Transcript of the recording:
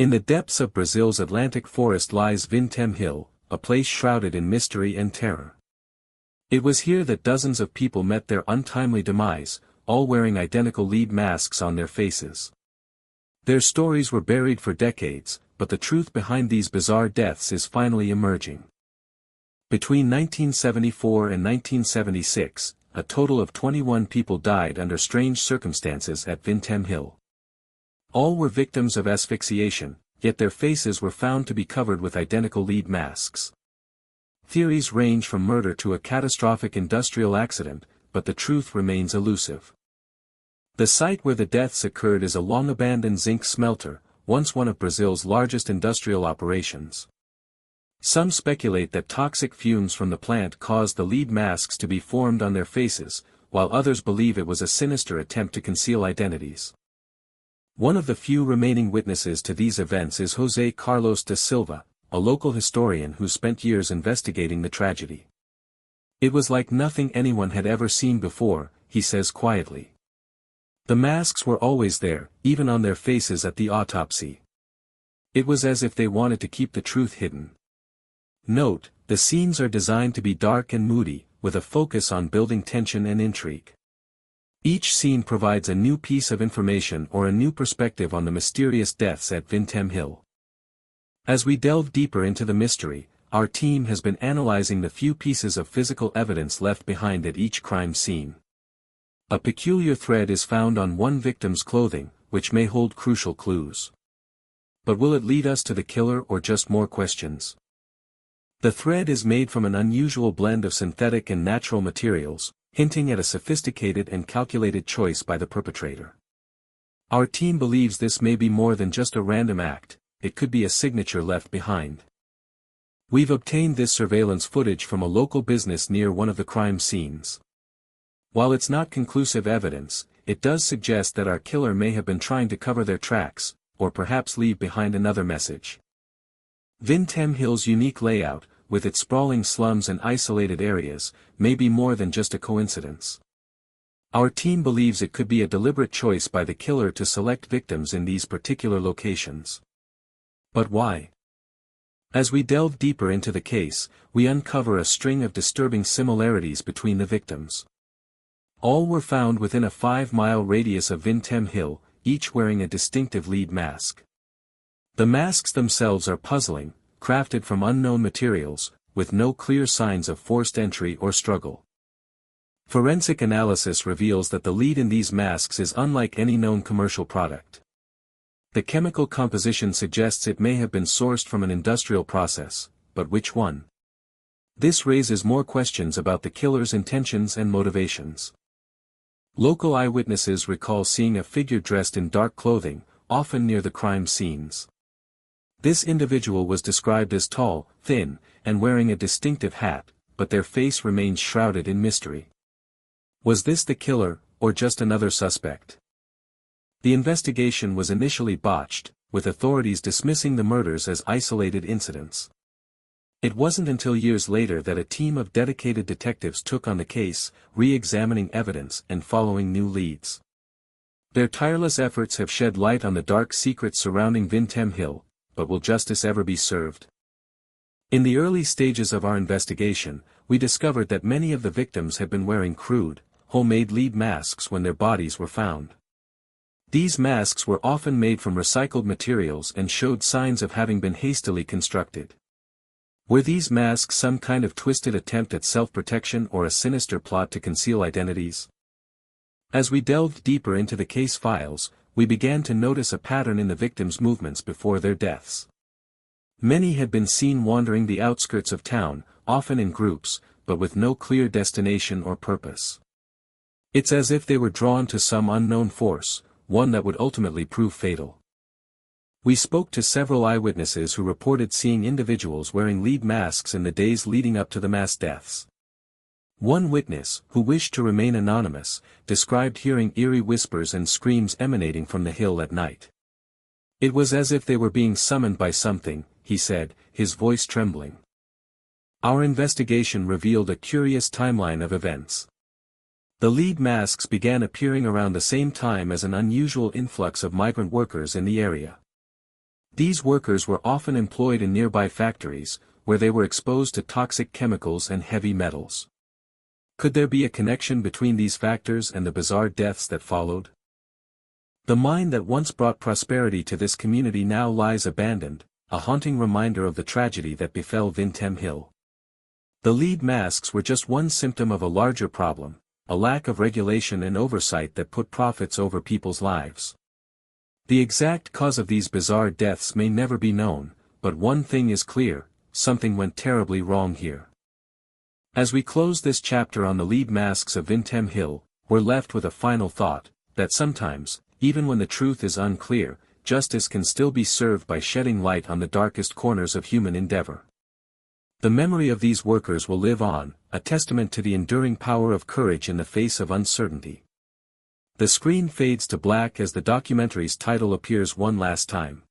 In the depths of Brazil's Atlantic forest lies Vintem Hill, a place shrouded in mystery and terror. It was here that dozens of people met their untimely demise, all wearing identical lead masks on their faces. Their stories were buried for decades, but the truth behind these bizarre deaths is finally emerging. Between 1974 and 1976, a total of 21 people died under strange circumstances at Vintem Hill. All were victims of asphyxiation, yet their faces were found to be covered with identical lead masks. Theories range from murder to a catastrophic industrial accident, but the truth remains elusive. The site where the deaths occurred is a long-abandoned zinc smelter, once one of Brazil's largest industrial operations. Some speculate that toxic fumes from the plant caused the lead masks to be formed on their faces, while others believe it was a sinister attempt to conceal identities. One of the few remaining witnesses to these events is José Carlos da Silva, a local historian who spent years investigating the tragedy. It was like nothing anyone had ever seen before, he says quietly. The masks were always there, even on their faces at the autopsy. It was as if they wanted to keep the truth hidden. Note, the scenes are designed to be dark and moody, with a focus on building tension and intrigue. Each scene provides a new piece of information or a new perspective on the mysterious deaths at Vintem Hill. As we delve deeper into the mystery, our team has been analyzing the few pieces of physical evidence left behind at each crime scene. A peculiar thread is found on one victim's clothing, which may hold crucial clues. But will it lead us to the killer or just more questions? The thread is made from an unusual blend of synthetic and natural materials, hinting at a sophisticated and calculated choice by the perpetrator. Our team believes this may be more than just a random act, it could be a signature left behind. We've obtained this surveillance footage from a local business near one of the crime scenes. While it's not conclusive evidence, it does suggest that our killer may have been trying to cover their tracks, or perhaps leave behind another message. Vintem Hill's unique layout, with its sprawling slums and isolated areas, may be more than just a coincidence. Our team believes it could be a deliberate choice by the killer to select victims in these particular locations. But why? As we delve deeper into the case, we uncover a string of disturbing similarities between the victims. All were found within a 5-mile radius of Vintem Hill, each wearing a distinctive lead mask. The masks themselves are puzzling, crafted from unknown materials, with no clear signs of forced entry or struggle. Forensic analysis reveals that the lead in these masks is unlike any known commercial product. The chemical composition suggests it may have been sourced from an industrial process, but which one? This raises more questions about the killer's intentions and motivations. Local eyewitnesses recall seeing a figure dressed in dark clothing, often near the crime scenes. This individual was described as tall, thin, and wearing a distinctive hat, but their face remains shrouded in mystery. Was this the killer, or just another suspect? The investigation was initially botched, with authorities dismissing the murders as isolated incidents. It wasn't until years later that a team of dedicated detectives took on the case, re-examining evidence and following new leads. Their tireless efforts have shed light on the dark secrets surrounding Vintem Hill, but will justice ever be served? In the early stages of our investigation, we discovered that many of the victims had been wearing crude, homemade lead masks when their bodies were found. These masks were often made from recycled materials and showed signs of having been hastily constructed. Were these masks some kind of twisted attempt at self-protection or a sinister plot to conceal identities? As we delved deeper into the case files, we began to notice a pattern in the victims' movements before their deaths. Many had been seen wandering the outskirts of town, often in groups, but with no clear destination or purpose. It's as if they were drawn to some unknown force, one that would ultimately prove fatal. We spoke to several eyewitnesses who reported seeing individuals wearing lead masks in the days leading up to the mass deaths. One witness, who wished to remain anonymous, described hearing eerie whispers and screams emanating from the hill at night. It was as if they were being summoned by something, he said, his voice trembling. Our investigation revealed a curious timeline of events. The lead masks began appearing around the same time as an unusual influx of migrant workers in the area. These workers were often employed in nearby factories, where they were exposed to toxic chemicals and heavy metals. Could there be a connection between these factors and the bizarre deaths that followed? The mine that once brought prosperity to this community now lies abandoned, a haunting reminder of the tragedy that befell Vintem Hill. The lead masks were just one symptom of a larger problem, a lack of regulation and oversight that put profits over people's lives. The exact cause of these bizarre deaths may never be known, but one thing is clear: something went terribly wrong here. As we close this chapter on the lead masks of Vintem Hill, we're left with a final thought, that sometimes, even when the truth is unclear, justice can still be served by shedding light on the darkest corners of human endeavor. The memory of these workers will live on, a testament to the enduring power of courage in the face of uncertainty. The screen fades to black as the documentary's title appears one last time.